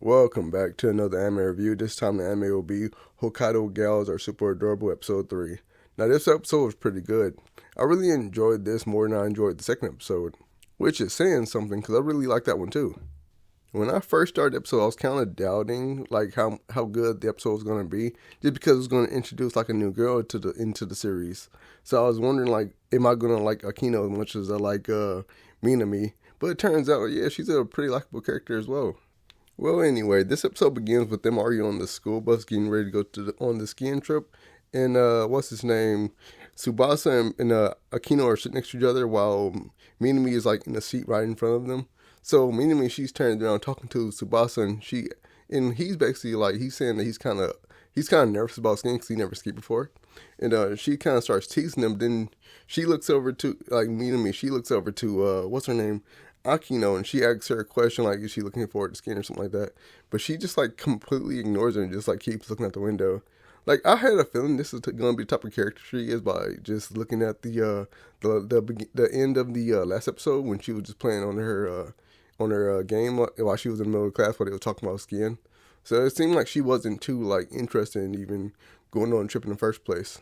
Welcome back to another anime review. This time the anime will be Hokkaido Gals Are Super Adorable episode 3. Now this episode was pretty good. I really enjoyed this more than I enjoyed the second episode, which is saying something because I really like that one too. When I first started the episode, I was kind of doubting like how good the episode was going to be, just because it was going to introduce like a new girl into the series. So I was wondering like, am I going to like Akino as much as I like Minami? But it turns out, yeah, she's a pretty likable character as well. Well, anyway, this episode begins with them already on the school bus, getting ready to go on the skiing trip, and what's his name, Tsubasa and Akino are sitting next to each other while Minami is like in a seat right in front of them. So Minami, she's turning around talking to Tsubasa, and he's basically like he's saying that he's kind of nervous about skiing because he never skied before, and she kind of starts teasing him. Then she looks over to like Minami. She looks over to what's her name, Akino, and she asks her a question like, is she looking forward to skiing or something like that? But she just like completely ignores her and just like keeps looking out the window. Like I had a feeling this is going to be the type of character she is by just looking at the end of the last episode when she was just playing on her game while she was in the middle of class while they were talking about skiing. So it seemed like she wasn't too like interested in even going on a trip in the first place.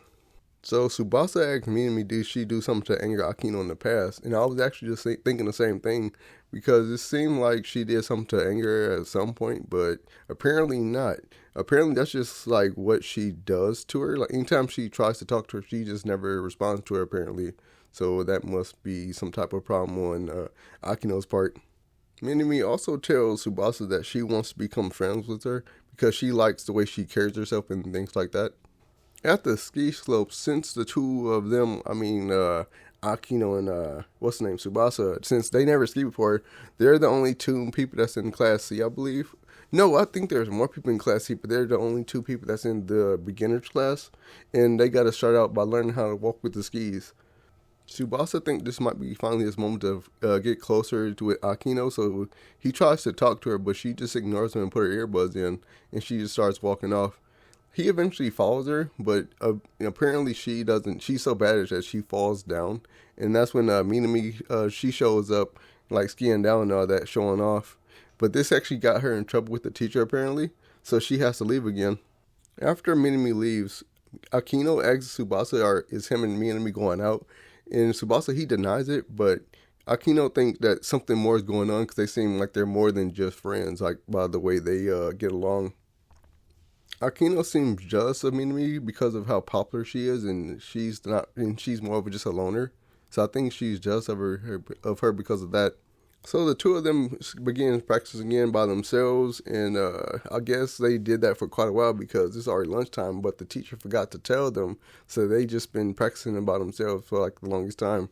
So Subasa asked me and me, did she do something to anger Akino in the past? And I was actually just thinking the same thing because it seemed like she did something to anger her at some point, but apparently not. Apparently that's just like what she does to her. Like anytime she tries to talk to her, she just never responds to her apparently. So that must be some type of problem on Akino's part. Minami also tells Subasa that she wants to become friends with her because she likes the way she carries herself and things like that. At the ski slope, since the two of them, Akino and what's the name, Subasa, since they never ski before, they're the only two people that's in Class C, I believe. No, I think there's more people in Class C, but they're the only two people that's in the beginner's class, and they got to start out by learning how to walk with the skis. Subasa think this might be finally his moment to get closer to Akino, so he tries to talk to her, but she just ignores him and put her earbuds in, and she just starts walking off. He eventually follows her, but apparently she doesn't. She's so bad at it that she falls down, and that's when Minami she shows up like skiing down and all that, showing off. But this actually got her in trouble with the teacher apparently, so she has to leave again. After Minami leaves, Akino asks Subasa, is him and Minami going out? And Subasa he denies it, but Akino thinks that something more is going on because they seem like they're more than just friends, like by the way they get along. Akino seems jealous of Minami because of how popular she is, and she's not, and she's more of just a loner. So I think she's jealous of her because of that. So the two of them begin practicing again by themselves, and I guess they did that for quite a while because it's already lunchtime. But the teacher forgot to tell them, so they just been practicing by themselves for like the longest time.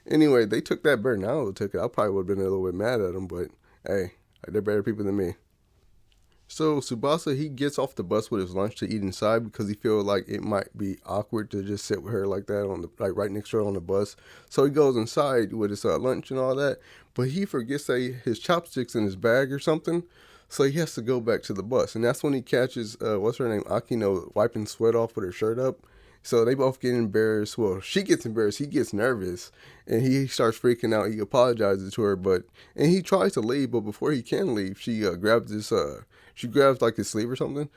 Anyway, they took that better than I would have took it. I probably would have been a little bit mad at them, but hey, they're better people than me. So Subasa he gets off the bus with his lunch to eat inside because he feels like it might be awkward to just sit with her like that on the like right next to her on the bus. So he goes inside with his lunch and all that, but he forgets that his chopsticks in his bag or something. So he has to go back to the bus, and that's when he catches what's her name, Akino, wiping sweat off with her shirt up. So they both get embarrassed. Well, she gets embarrassed. He gets nervous, and he starts freaking out. He apologizes to her, and he tries to leave. But before he can leave, she grabs like his sleeve or something.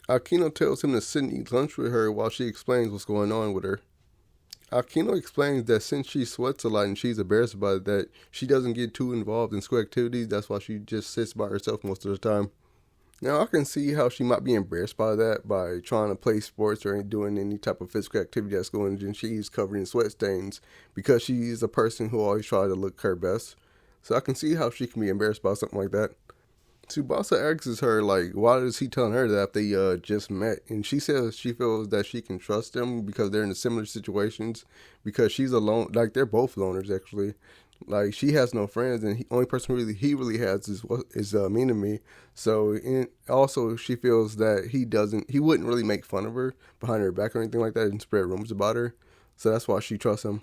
Akino tells him to sit and eat lunch with her while she explains what's going on with her. Akino explains that since she sweats a lot and she's embarrassed about it, that she doesn't get too involved in school activities. That's why she just sits by herself most of the time. Now I can see how she might be embarrassed by that, by trying to play sports or doing any type of physical activity that's going on, and she's covered in sweat stains because she's a person who always tries to look her best. So I can see how she can be embarrassed by something like that. Tsubasa asks her, like, why is he telling her that if they just met? And she says she feels that she can trust him because they're in similar situations, because she's alone. Like, they're both loners, actually. Like, she has no friends, and the only person he really has is Minami. So, also, she feels that he wouldn't really make fun of her behind her back or anything like that and spread rumors about her. So that's why she trusts him.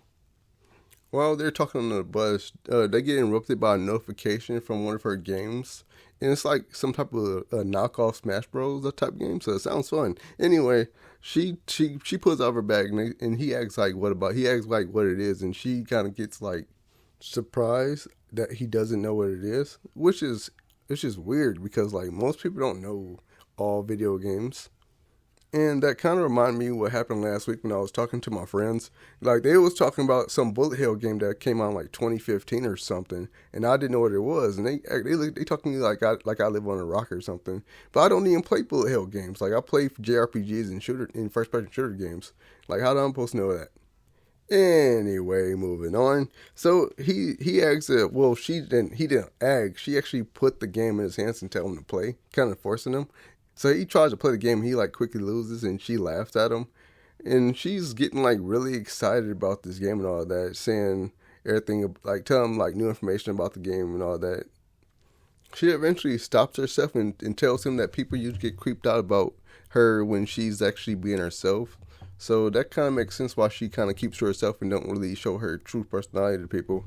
While they're talking on the bus, they get interrupted by a notification from one of her games. And it's like some type of knockoff Smash Bros. Type game, so it sounds fun. Anyway, she pulls out her bag and he asks like what it is, and she kind of gets like surprised that he doesn't know what it is, which is it's just weird because like most people don't know all video games. And that kind of reminded me what happened last week when I was talking to my friends. Like they was talking about some bullet hell game that came out in like 2015 or something, and I didn't know what it was. And they talking to me like I live on a rock or something. But I don't even play bullet hell games. Like I play JRPGs and first person shooter games. Like how am I supposed to know that? Anyway, moving on. So he asked, well, he didn't ask. She actually put the game in his hands and tell him to play, kind of forcing him. So he tries to play the game, he like quickly loses, and she laughs at him, and she's getting like really excited about this game and all that, saying everything like tell him like new information about the game and all that. She eventually stops herself and tells him that people usually get creeped out about her when she's actually being herself. So that kind of makes sense why she kind of keeps to herself and don't really show her true personality to people.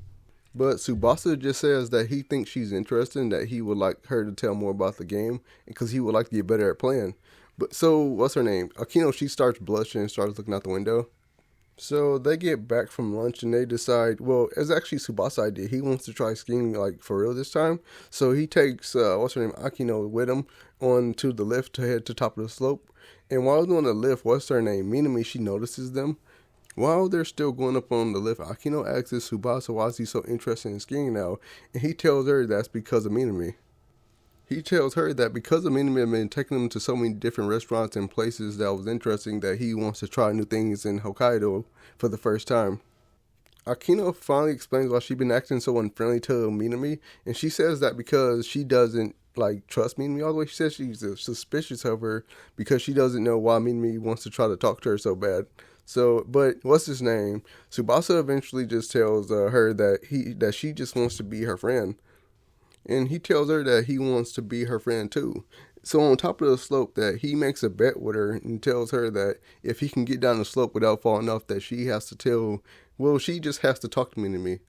But Tsubasa just says that he thinks she's interesting, that he would like her to tell more about the game, because he would like to get better at playing. But so, what's her name? Akino, she starts blushing and starts looking out the window. So they get back from lunch and they decide, well, it's actually Tsubasa's idea. He wants to try skiing like for real this time. So he takes, what's her name, Akino with him onto the lift to head to the top of the slope. And while they're on the lift, what's her name, Minami, she notices them. While they're still going up on the lift, Akino asks Tsubasa why is he so interested in skiing now, and he tells her that's because of Minami. He tells her that because of Minami had been taking him to so many different restaurants and places that was interesting that he wants to try new things in Hokkaido for the first time. Akino finally explains why she's been acting so unfriendly to Minami, and she says that because she doesn't like trust Minami all the way. She says she's suspicious of her because she doesn't know why Minami wants to try to talk to her so bad. So, but what's his name? Tsubasa eventually just tells her that she just wants to be her friend, and he tells her that he wants to be her friend too. So on top of the slope, that he makes a bet with her and tells her that if he can get down the slope without falling off, that she has to tell. Well, she just has to talk to me,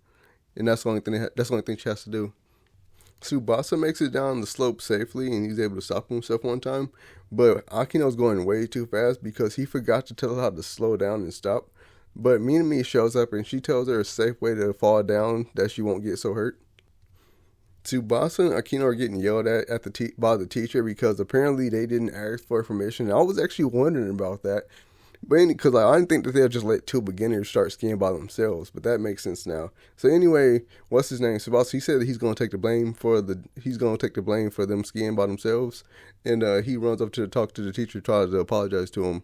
and that's the only thing. That's the only thing she has to do. Tsubasa makes it down the slope safely and he's able to stop himself one time, but Akino's going way too fast because he forgot to tell her how to slow down and stop. But Minami shows up and she tells her a safe way to fall down that she won't get so hurt. Tsubasa and Akino are getting yelled at by the teacher because apparently they didn't ask for information. And I was actually wondering about that. But because I didn't think that they'll just let two beginners start skiing by themselves, but that makes sense now. So anyway, what's his name? Tsubasa, he said that he's going to take the blame for them skiing by themselves, and he runs up to talk to the teacher, tries to apologize to him.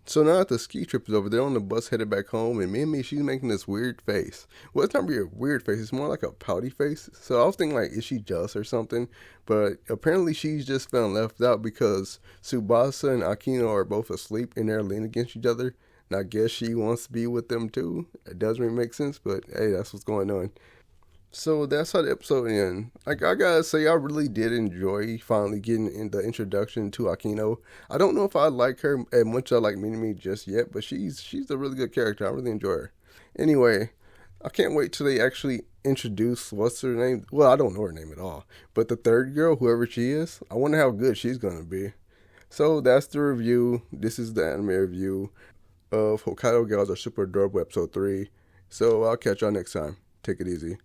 So now that the ski trip is over, they're on the bus headed back home, and Mimi, she's making this weird face. Well, it's not really a weird face, it's more like a pouty face. So I was thinking, like, is she jealous or something? But apparently she's just feeling left out because Tsubasa and Akino are both asleep and they're leaning against each other. And I guess she wants to be with them too. It doesn't really make sense, but hey, that's what's going on. So that's how the episode ends. Like I gotta say, I really did enjoy finally getting in the introduction to Akino. I don't know if I like her as much as I like Minami just yet, but she's a really good character. I really enjoy her. Anyway, I can't wait till they actually introduce what's her name. Well, I don't know her name at all, but the third girl, whoever she is, I wonder how good she's gonna be. So that's the review. This is the anime review of Hokkaido Gals Are Super Adorable episode 3. So I'll catch y'all next time. Take it easy.